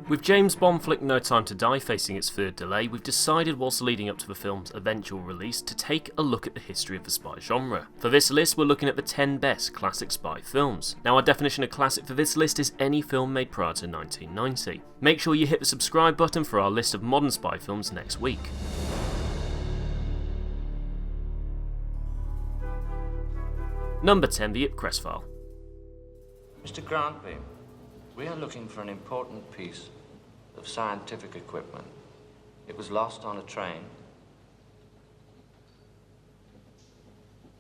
With James Bond flick No Time to Die facing its third delay, we've decided whilst leading up to the film's eventual release to take a look at the history of the spy genre. For this list, we're looking at the 10 best classic spy films. Now, our definition of classic for this list is any film made prior to 1990. Make sure you hit the subscribe button for our list of modern spy films next week. Number 10, The Ipcress File. Mr. Grantby, we are looking for an important piece of scientific equipment. It was lost on a train.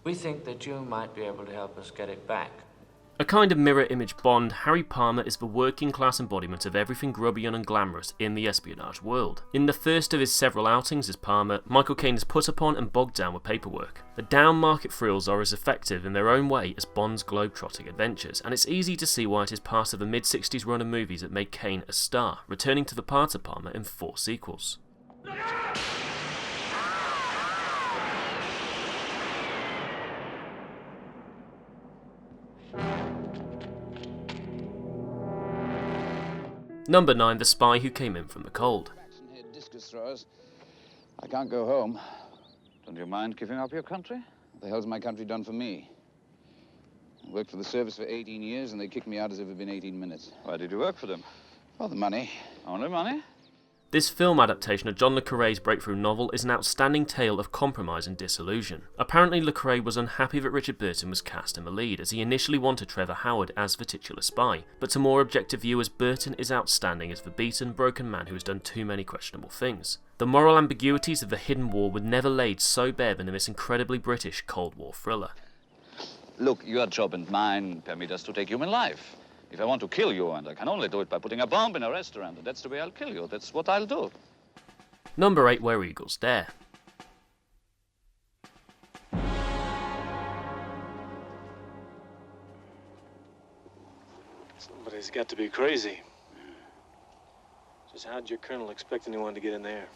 We think that you might be able to help us get it back. A kind of mirror image Bond, Harry Palmer is the working class embodiment of everything grubby and unglamorous in the espionage world. In the first of his several outings as Palmer, Michael Caine is put upon and bogged down with paperwork. The down-market thrills are as effective in their own way as Bond's globe-trotting adventures, and it's easy to see why it is part of the mid-60s run of movies that made Caine a star, returning to the part of Palmer in 4 sequels. Number 9, The Spy Who Came In From the Cold. Discus throwers. I can't go home. Don't you mind giving up your country? What the hell's my country done for me? I worked for the service for 18 years, and they kicked me out as if it had been 18 minutes. Why did you work for them? For the money. Only money? This film adaptation of John le Carré's breakthrough novel is an outstanding tale of compromise and disillusion. Apparently le Carré was unhappy that Richard Burton was cast in the lead, as he initially wanted Trevor Howard as the titular spy, but to more objective viewers, Burton is outstanding as the beaten, broken man who has done too many questionable things. The moral ambiguities of the hidden war were never laid so bare than in this incredibly British Cold War thriller. Look, your job and mine permit us to take human life. If I want to kill you, and I can only do it by putting a bomb in a restaurant, and that's the way I'll kill you. That's what I'll do. Number 8, Where Eagles Dare. Somebody's got to be crazy. Just how'd your colonel expect anyone to get in there?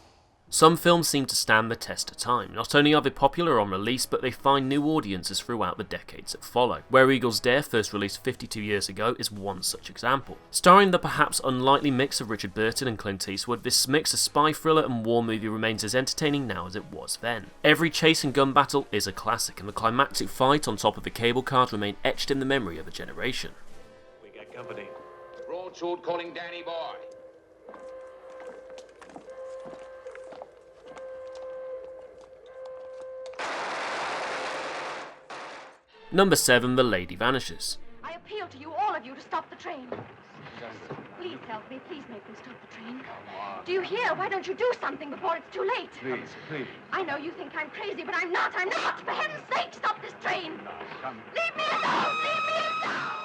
Some films seem to stand the test of time. Not only are they popular on release, but they find new audiences throughout the decades that follow. Where Eagles Dare, first released 52 years ago, is one such example. Starring the perhaps unlikely mix of Richard Burton and Clint Eastwood, this mix of spy thriller and war movie remains as entertaining now as it was then. Every chase and gun battle is a classic, and the climactic fight on top of the cable cars remain etched in the memory of a generation. We got company. Broadsword calling Danny Boy. Number 7, The Lady Vanishes. I appeal to you, all of you, to stop the train. Please help me. Please make them stop the train. Do you hear? Why don't you do something before it's too late? Please. I know you think I'm crazy, but I'm not. I'm not. For heaven's sake, stop this train. Leave me alone. Leave me alone.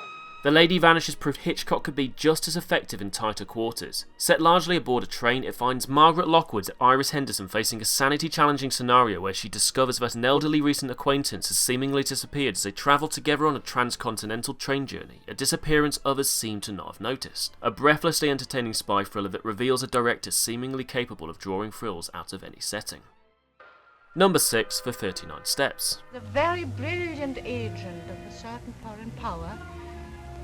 The Lady Vanishes proved Hitchcock could be just as effective in tighter quarters. Set largely aboard a train, it finds Margaret Lockwood and Iris Henderson facing a sanity-challenging scenario where she discovers that an elderly recent acquaintance has seemingly disappeared as they travel together on a transcontinental train journey, a disappearance others seem to not have noticed. A breathlessly entertaining spy thriller that reveals a director seemingly capable of drawing thrills out of any setting. Number 6, The 39 Steps. The very brilliant agent of a certain foreign power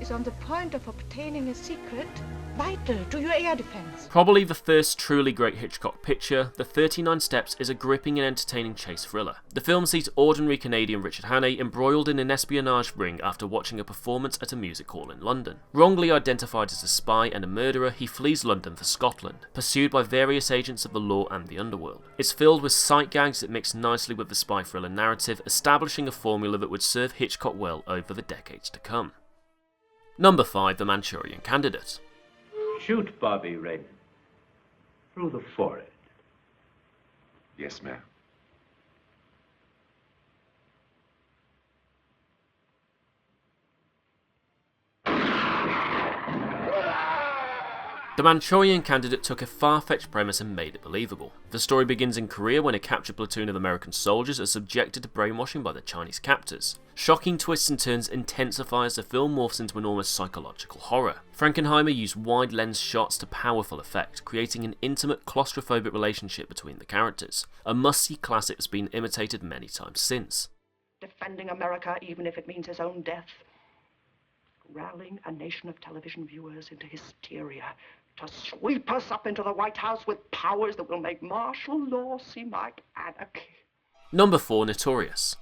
is on the point of obtaining a secret vital to your air defense. Probably the first truly great Hitchcock picture, The 39 Steps is a gripping and entertaining chase thriller. The film sees ordinary Canadian Richard Hannay embroiled in an espionage ring after watching a performance at a music hall in London. Wrongly identified as a spy and a murderer, he flees London for Scotland, pursued by various agents of the law and the underworld. It's filled with sight gags that mix nicely with the spy thriller narrative, establishing a formula that would serve Hitchcock well over the decades to come. Number 5, The Manchurian Candidate. Shoot Bobby Raymond through the forehead. Yes, ma'am. The Manchurian Candidate took a far-fetched premise and made it believable. The story begins in Korea when a captured platoon of American soldiers are subjected to brainwashing by the Chinese captors. Shocking twists and turns intensify as the film morphs into an almost psychological horror. Frankenheimer used wide lens shots to powerful effect, creating an intimate, claustrophobic relationship between the characters. A must-see classic that's been imitated many times since. Defending America, even if it means his own death. rallying a nation of television viewers into hysteria to sweep us up into the White House with powers that will make martial law seem like anarchy. Number 4, Notorious.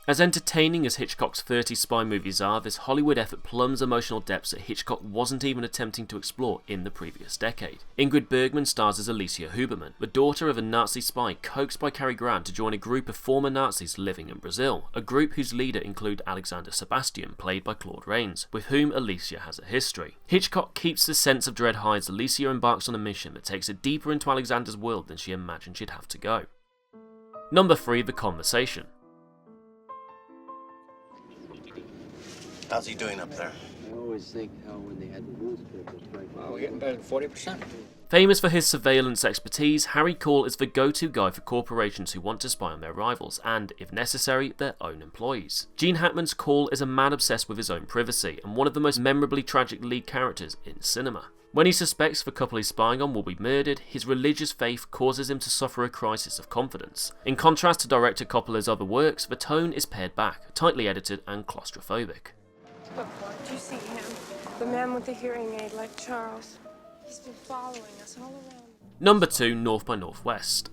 As entertaining as Hitchcock's 30 spy movies are, this Hollywood effort plumbs emotional depths that Hitchcock wasn't even attempting to explore in the previous decade. Ingrid Bergman stars as Alicia Huberman, the daughter of a Nazi spy coaxed by Cary Grant to join a group of former Nazis living in Brazil, a group whose leader include Alexander Sebastian, played by Claude Rains, with whom Alicia has a history. Hitchcock keeps the sense of dread high as Alicia embarks on a mission that takes her deeper into Alexander's world than she imagined she'd have to go. Number 3, The Conversation. How's he doing up there? I always think how when they had the newspapers break. Well, we're getting better than 40%. Famous for his surveillance expertise, Harry Caul is the go-to guy for corporations who want to spy on their rivals and, if necessary, their own employees. Gene Hackman's Caul is a man obsessed with his own privacy and one of the most memorably tragic lead characters in cinema. When he suspects the couple he's spying on will be murdered, his religious faith causes him to suffer a crisis of confidence. In contrast to director Coppola's other works, the tone is pared back, tightly edited and claustrophobic. Look, did you see him? The man with the hearing aid, like Charles. He's been following us all around. Number 2, North by Northwest.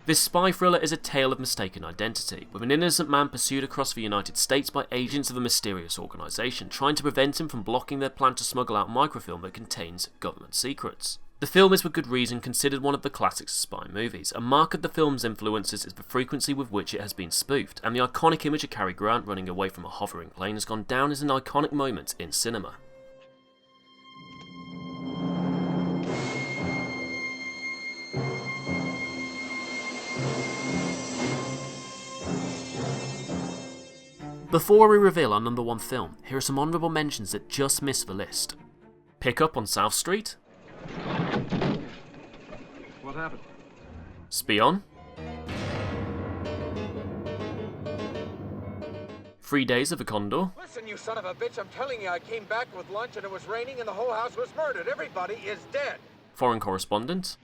This spy thriller is a tale of mistaken identity, with an innocent man pursued across the United States by agents of a mysterious organisation, trying to prevent him from blocking their plan to smuggle out microfilm that contains government secrets. The film is with good reason considered one of the classics of spy movies. A mark of the film's influences is the frequency with which it has been spoofed, and the iconic image of Cary Grant running away from a hovering plane has gone down as an iconic moment in cinema. Before we reveal our number 1 film, here are some honourable mentions that just missed the list. Pick Up on South Street. What happened? Spion. 3 Days of a Condor. Listen, you son of a bitch, I'm telling you, I came back with lunch and it was raining and the whole house was murdered. Everybody is dead. Foreign Correspondent.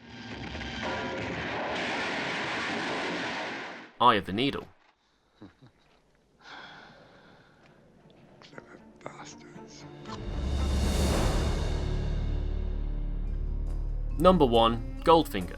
Eye of the Needle. Number 1, Goldfinger.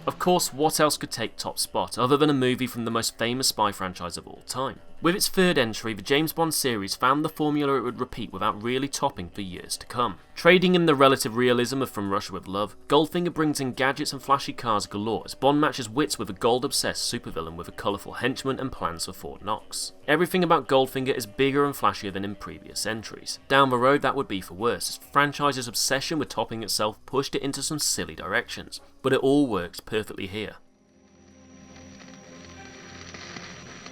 Of course, what else could take top spot other than a movie from the most famous spy franchise of all time? With its third entry, the James Bond series found the formula it would repeat without really topping for years to come. Trading in the relative realism of From Russia with Love, Goldfinger brings in gadgets and flashy cars galore as Bond matches wits with a gold-obsessed supervillain with a colourful henchman and plans for Fort Knox. Everything about Goldfinger is bigger and flashier than in previous entries. Down the road that would be for worse, as the franchise's obsession with topping itself pushed it into some silly directions, but it all works perfectly here.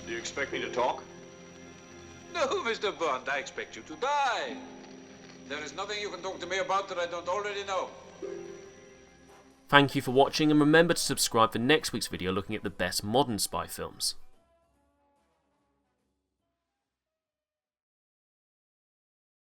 Do you expect me to talk? No, Mr. Bond, I expect you to die. There is nothing you can talk to me about that I don't already know. Thank you for watching, and remember to subscribe for next week's video looking at the best modern spy films.